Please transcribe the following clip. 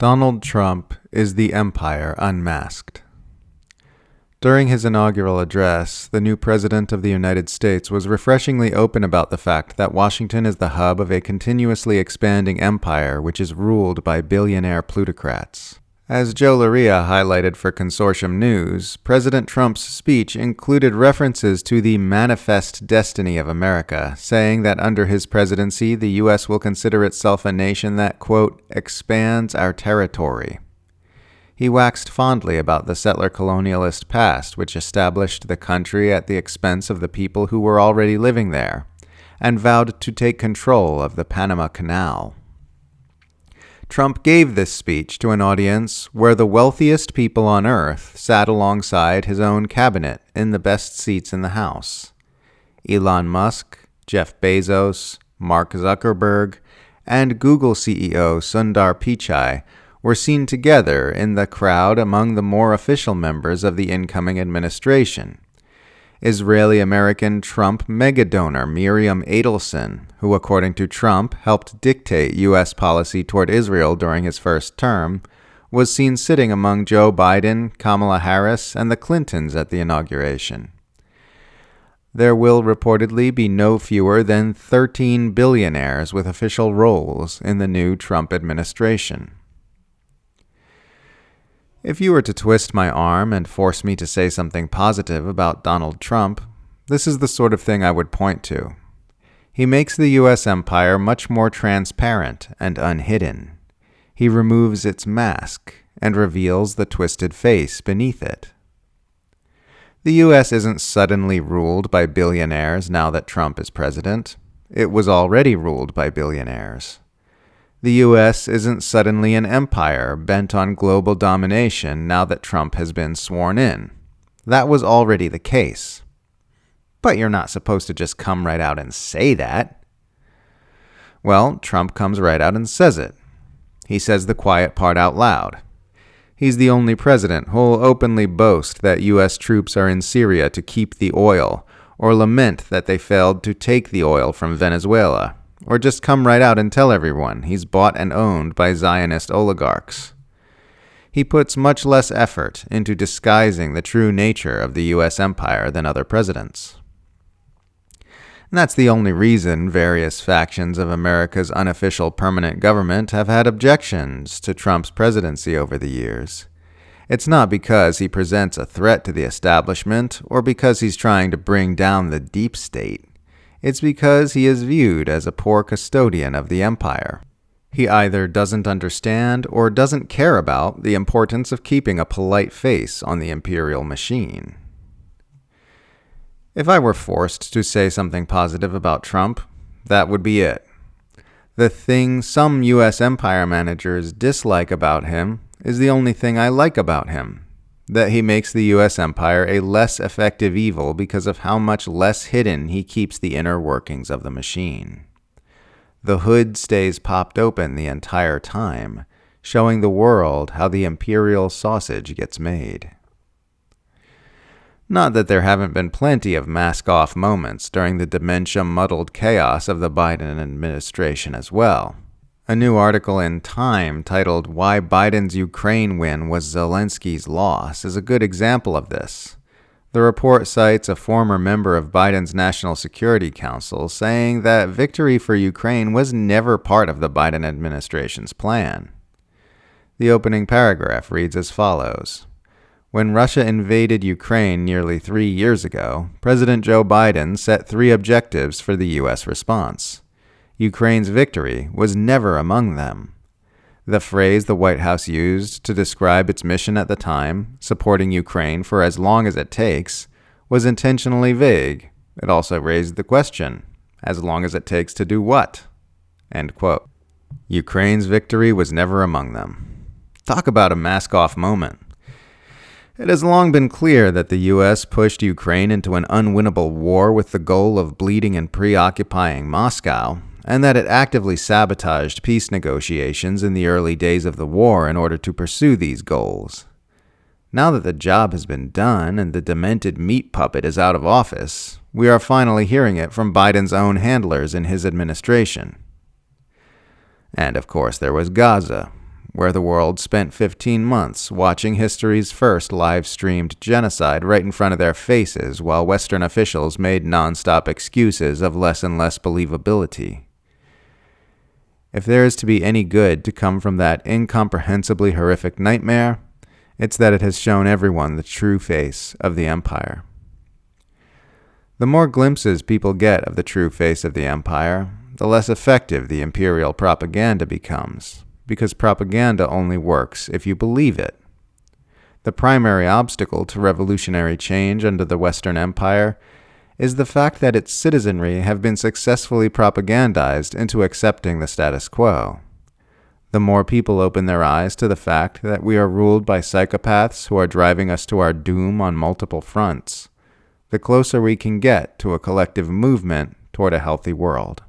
Donald Trump is the empire unmasked. During his inaugural address, the new president of the United States was refreshingly open about the fact that Washington is the hub of a continuously expanding empire which is ruled by billionaire plutocrats. As Joe Laria highlighted for Consortium News, President Trump's speech included references to the manifest destiny of America, saying that under his presidency, the U.S. will consider itself a nation that, quote, expands our territory. He waxed fondly about the settler-colonialist past, which established the country at the expense of the people who were already living there, and vowed to take control of the Panama Canal. Trump gave this speech to an audience where the wealthiest people on earth sat alongside his own cabinet in the best seats in the House. Elon Musk, Jeff Bezos, Mark Zuckerberg, and Google CEO Sundar Pichai were seen together in the crowd among the more official members of the incoming administration. Israeli-American Trump megadonor Miriam Adelson, who according to Trump helped dictate U.S. policy toward Israel during his first term, was seen sitting among Joe Biden, Kamala Harris, and the Clintons at the inauguration. There will reportedly be no fewer than 13 billionaires with official roles in the new Trump administration. If you were to twist my arm and force me to say something positive about Donald Trump, this is the sort of thing I would point to. He makes the U.S. empire much more transparent and unhidden. He removes its mask and reveals the twisted face beneath it. The U.S. isn't suddenly ruled by billionaires now that Trump is president. It was already ruled by billionaires. The U.S. isn't suddenly an empire bent on global domination now that Trump has been sworn in. That was already the case. But you're not supposed to just come right out and say that. Well, Trump comes right out and says it. He says the quiet part out loud. He's the only president who'll openly boast that U.S. troops are in Syria to keep the oil, or lament that they failed to take the oil from Venezuela. Or just come right out and tell everyone he's bought and owned by Zionist oligarchs. He puts much less effort into disguising the true nature of the U.S. empire than other presidents. And that's the only reason various factions of America's unofficial permanent government have had objections to Trump's presidency over the years. It's not because he presents a threat to the establishment or because he's trying to bring down the deep state. It's because he is viewed as a poor custodian of the empire. He either doesn't understand or doesn't care about the importance of keeping a polite face on the Imperial machine. If I were forced to say something positive about Trump, that would be it. The thing some U.S. empire managers dislike about him is the only thing I like about him. That he makes the U.S. empire a less effective evil because of how much less hidden he keeps the inner workings of the machine. The hood stays popped open the entire time, showing the world how the imperial sausage gets made. Not that there haven't been plenty of mask-off moments during the dementia-muddled chaos of the Biden administration as well. A new article in Time titled Why Biden's Ukraine Win Was Zelensky's Loss is a good example of this. The report cites a former member of Biden's National Security Council saying that victory for Ukraine was never part of the Biden administration's plan. The opening paragraph reads as follows. When Russia invaded Ukraine nearly 3 years ago, President Joe Biden set 3 objectives for the U.S. response. Ukraine's victory was never among them. The phrase the White House used to describe its mission at the time, supporting Ukraine for as long as it takes, was intentionally vague. It also raised the question, as long as it takes to do what? End quote. Ukraine's victory was never among them. Talk about a mask-off moment. It has long been clear that the U.S. pushed Ukraine into an unwinnable war with the goal of bleeding and preoccupying Moscow, and that it actively sabotaged peace negotiations in the early days of the war in order to pursue these goals. Now that the job has been done and the demented meat puppet is out of office, we are finally hearing it from Biden's own handlers in his administration. And of course there was Gaza, where the world spent 15 months watching history's first live-streamed genocide right in front of their faces while Western officials made non-stop excuses of less and less believability. If there is to be any good to come from that incomprehensibly horrific nightmare, it's that it has shown everyone the true face of the empire. The more glimpses people get of the true face of the empire, the less effective the imperial propaganda becomes, because propaganda only works if you believe it. The primary obstacle to revolutionary change under the Western Empire is the fact that its citizenry have been successfully propagandized into accepting the status quo. The more people open their eyes to the fact that we are ruled by psychopaths who are driving us to our doom on multiple fronts, the closer we can get to a collective movement toward a healthy world.